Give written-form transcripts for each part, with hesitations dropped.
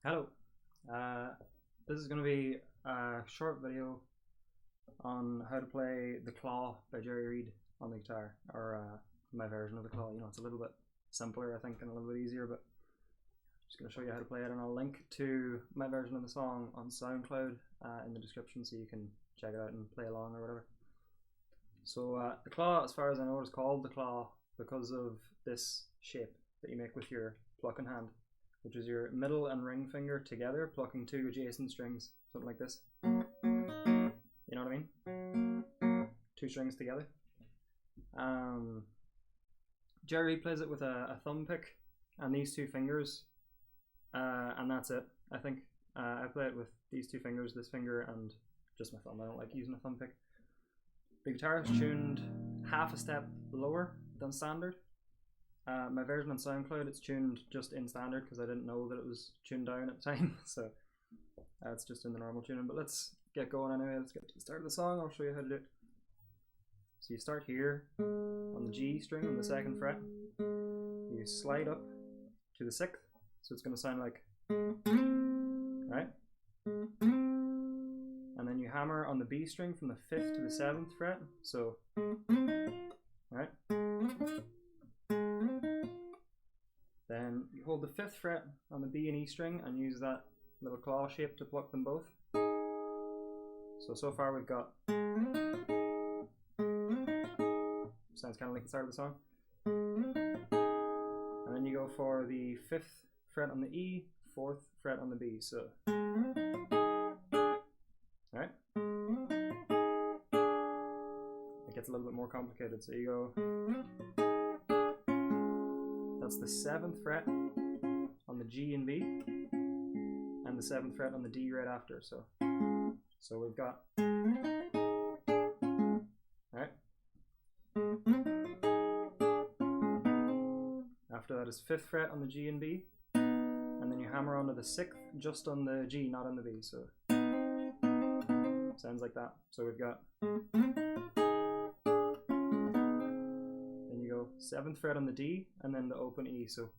Hello. Uh, this is going to be a short video on how to play The Claw by Jerry Reed on the guitar, or my version of The Claw. You know, it's a little bit simpler, I think, and a little bit easier, but I'm just going to show you how to play it, and I'll link to my version of the song on SoundCloud in the description so you can check it out and play along or whatever. So The Claw, as far as I know, is called The Claw because of this shape that you make with your plucking hand, which is your middle and ring finger together, plucking two adjacent strings, something like this. You know what I mean? Two strings together. Jerry plays it with a thumb pick and these two fingers, and that's it, I think. I play it with these two fingers, this finger, and just my thumb. I don't like using a thumb pick. The guitar is tuned half a step lower than standard. My version on SoundCloud, it's tuned just in standard because I didn't know that it was tuned down at the time, so it's just in the normal tuning. But let's get going anyway. Let's get to the start of the song. I'll show you how to do it. So you start here on the G string on the 2nd fret. You slide up to the 6th, so it's going to sound like, right? And then you hammer on the B string from the 5th to the 7th fret, so, right? Then you hold the 5th fret on the B and E string and use that little claw shape to pluck them both. So far we've got, sounds kind of like the start of the song. And then you go for the 5th fret on the E, 4th fret on the B, so, right? It gets a little bit more complicated, so you go, that's the 7th fret on the G and B, and the 7th fret on the D right after. So we've got, right? After that is 5th fret on the G and B, and then you hammer onto the 6th just on the G, not on the B. So sounds like that. So we've got, 7th fret on the D and then the open E, so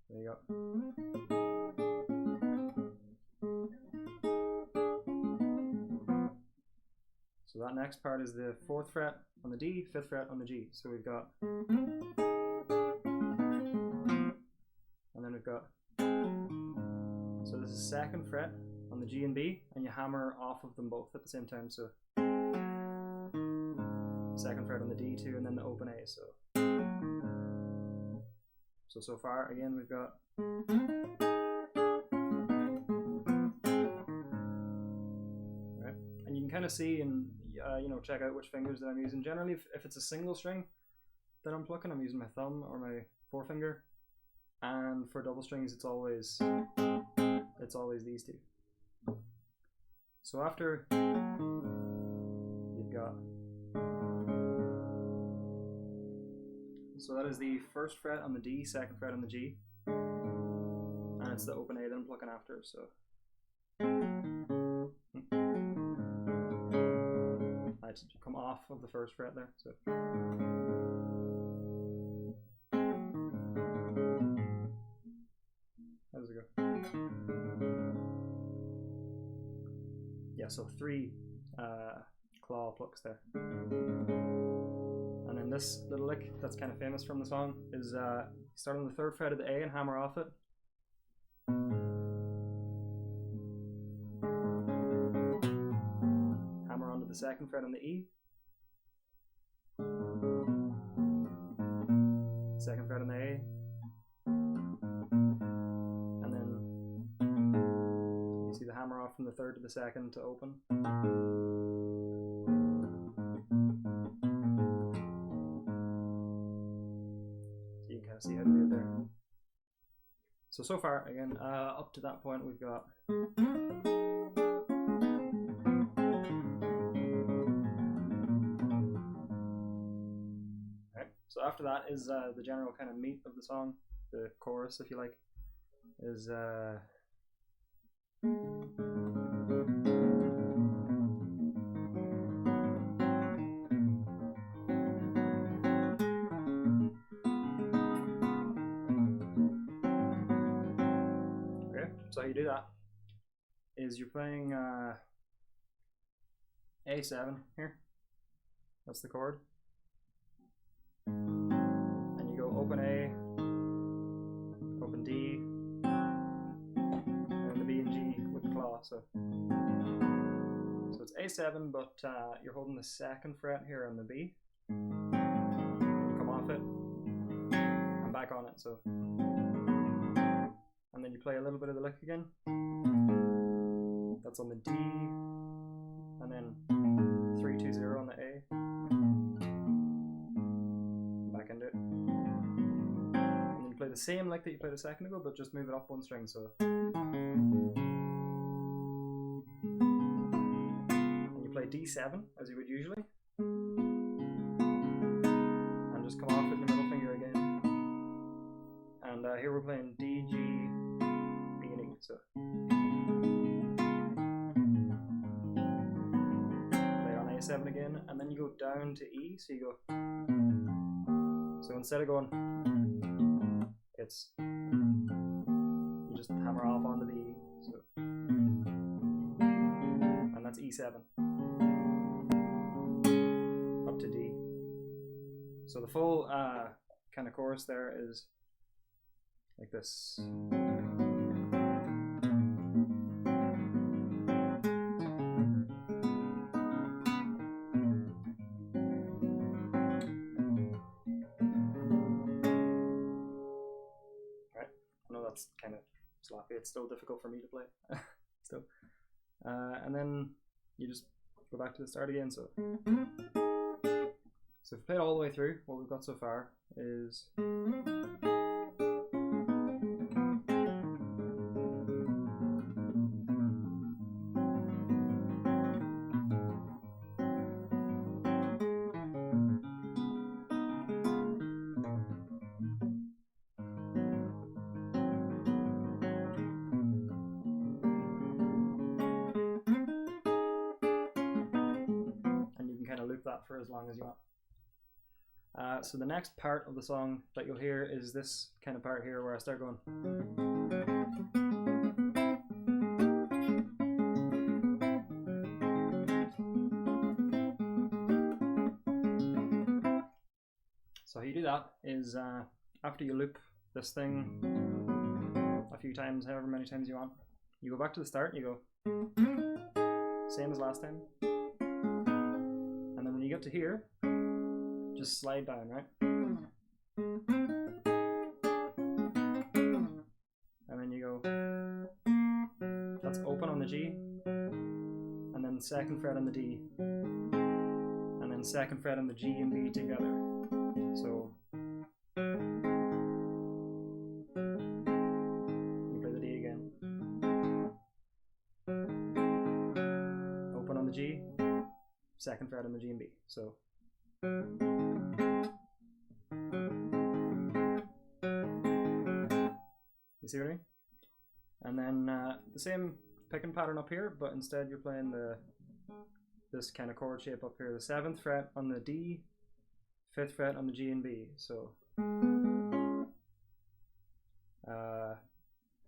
there you go. So that next part is the 4th fret on the D, 5th fret on the G, so we've got, and then we've got, so this is 2nd fret on the G and B, and you hammer off of them both at the same time, so 2nd fret on the D2 and then the open A, so far again we've got, right, and you can kind of see and you know, check out which fingers that I'm using. Generally if it's a single string that I'm plucking, I'm using my thumb or my forefinger, and for double strings it's always these two. So after you've got, so that is the 1st fret on the D, 2nd fret on the G, and it's the open A that I'm plucking after, so I had to come off of the 1st fret there, so how does it go? Yeah, so 3 claw plucks there. And then this little lick that's kind of famous from the song is start on the 3rd fret of the A and hammer off it. Hammer onto the 2nd fret on the E. 2nd fret on the A. And then you see the hammer off from the 3rd to the 2nd to open. See how to do it there. So far again, up to that point we've got, right, so after that is the general kind of meat of the song, the chorus if you like, is So how you do that is you're playing A7 here. That's the chord. And you go open A, open D, and the B and G with the claw. So it's A7, but you're holding the 2nd fret here on the B. You come off it and back on it. So, and then you play a little bit of the lick again. That's on the D, and then 3-2-0 on the A. Back into it. And then you play the same lick that you played a second ago, but just move it up 1 string. So, and you play D7 as you would usually, and just come off with your middle finger again. And here we're playing D, G, B, and E. So. A7 again, and then you go down to E, so you go, so instead of going, it's, you just hammer off onto the E, so, and that's E7, up to D. So the full kind of chorus there is like this. That's kind of sloppy. It's still difficult for me to play. Still. And then you just go back to the start again. So if we play it all the way through, what we've got so far is that for as long as you want. So the next part of the song that you'll hear is this kind of part here where I start going. So how you do that is after you loop this thing a few times, however many times you want, you go back to the start and you go same as last time. When you get to here, just slide down, right? And then you go, that's open on the G, and then 2nd fret on the D, and then 2nd fret on the G and B together. So you play the D again. Open on the G, 2nd fret on the G and B. So you see what I mean? And then the same picking pattern up here, but instead you're playing this kind of chord shape up here. The 7th fret on the D, 5th fret on the G and B. So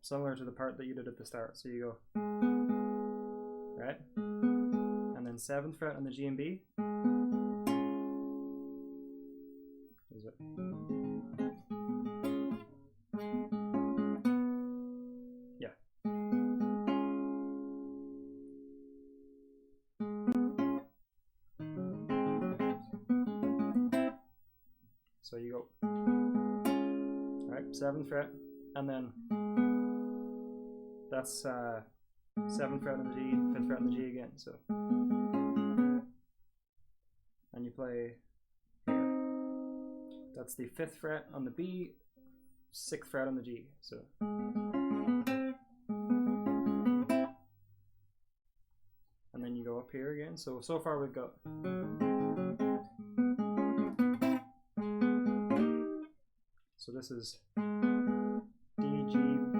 similar to the part that you did at the start. So you go, right? And then 7th fret on the G and B. Is it? Yeah. So you go, right, 7th fret, and then that's 7th fret on the G, 5th fret on the G again. So, and you play here. That's the 5th fret on the B, 6th fret on the G. So, and then you go up here again. So far we've got. So this is D, G, D,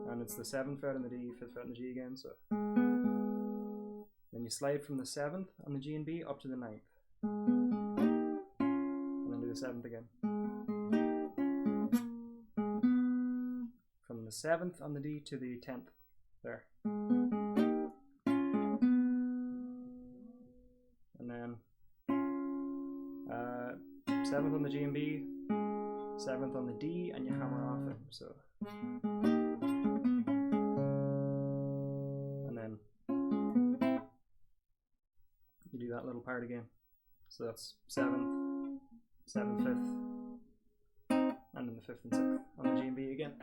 and it's the 7th fret on the D, 5th fret on the G again. So then you slide from the 7th on the G and B up to the 9th, and then do the 7th again. From the 7th on the D to the 10th there. And then 7th on the G and B, 7th on the D, and you hammer off it. So, and then you do that little part again. So that's 7th, 7th, 5th, and then the 5th and 6th on the G and B again.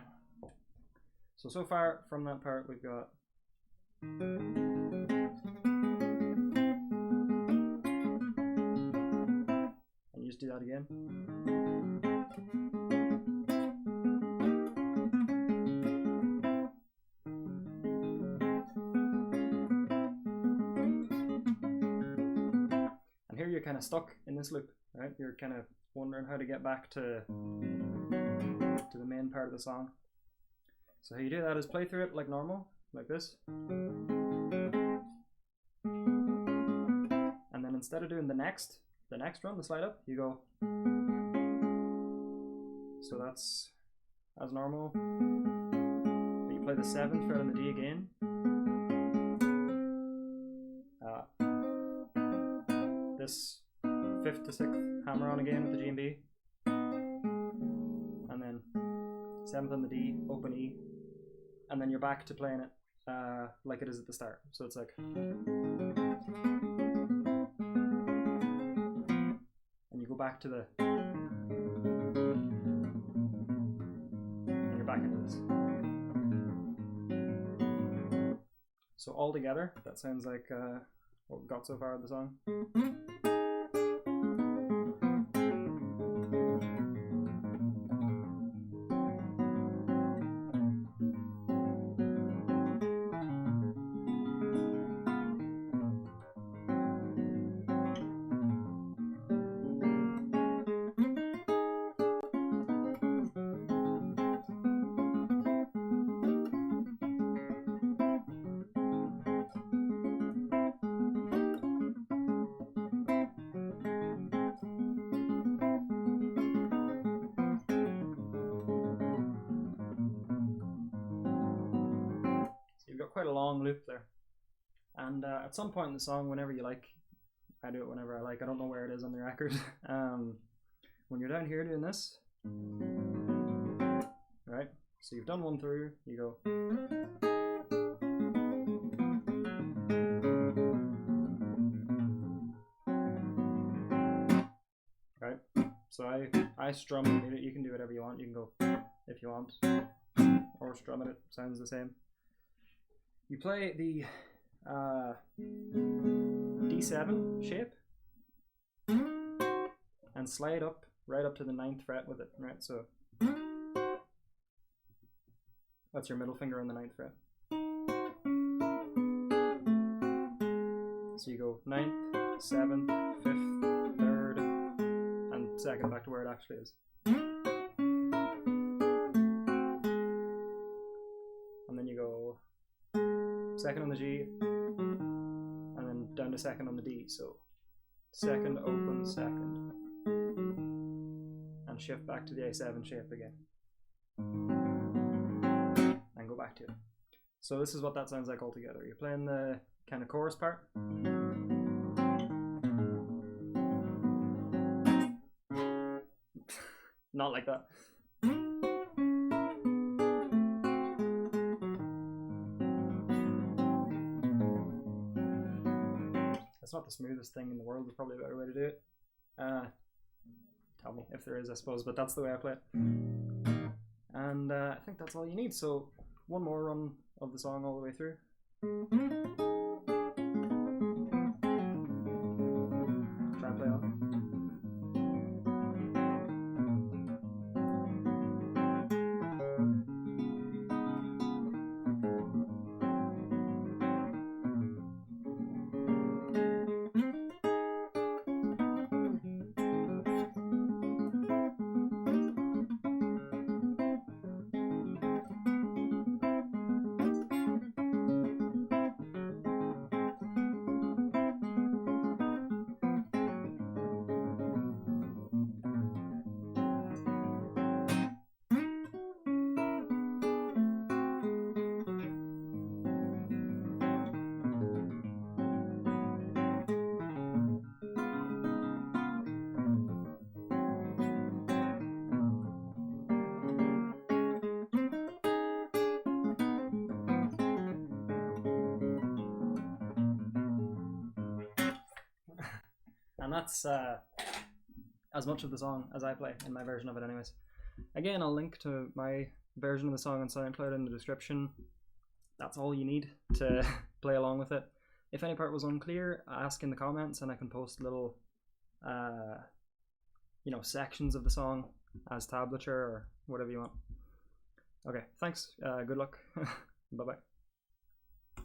So far from that part we've got and you just do that again. And here you're kind of stuck in this loop, right? You're kind of wondering how to get back to the main part of the song. So how you do that is play through it like normal, like this. And then instead of doing the next run, the slide up, you go. So that's as normal. But you play the 7th fret on the D again. This 5th to 6th hammer on again with the G and B. And then 7th on the D, open E. And then you're back to playing it like it is at the start. So it's like, and you go back to the, and you're back into this. So all together, that sounds like what we've got so far of the song. Quite a long loop there, and at some point in the song, whenever you like, I do it whenever I like, I don't know where it is on the record, when you're down here doing this, right, so you've done one through, you go, right, so I strum it, you can do whatever you want, you can go if you want, or strum it sounds the same. You play the D7 shape and slide up right up to the 9th fret with it, right? So that's your middle finger on the 9th fret. So you go 9th, 7th, 5th, 3rd, and 2nd back to where it actually is. And then you go 2nd on the G, and then down to 2nd on the D. So 2nd, open, 2nd, and shift back to the A7 shape again, and go back to it. So this is what that sounds like all together. You're playing the kind of chorus part. Not like that. It's not the smoothest thing in the world. There's probably a better way to do it. Tell me if there is, I suppose, but that's the way I play it. And I think that's all you need. So one more run of the song all the way through. Try and play on. And that's as much of the song as I play in my version of it anyways. Again, I'll link to my version of the song on SoundCloud in the description. That's all you need to play along with it. If any part was unclear, ask in the comments and I can post little sections of the song as tablature or whatever you want. Okay, thanks. Good luck. Bye-bye.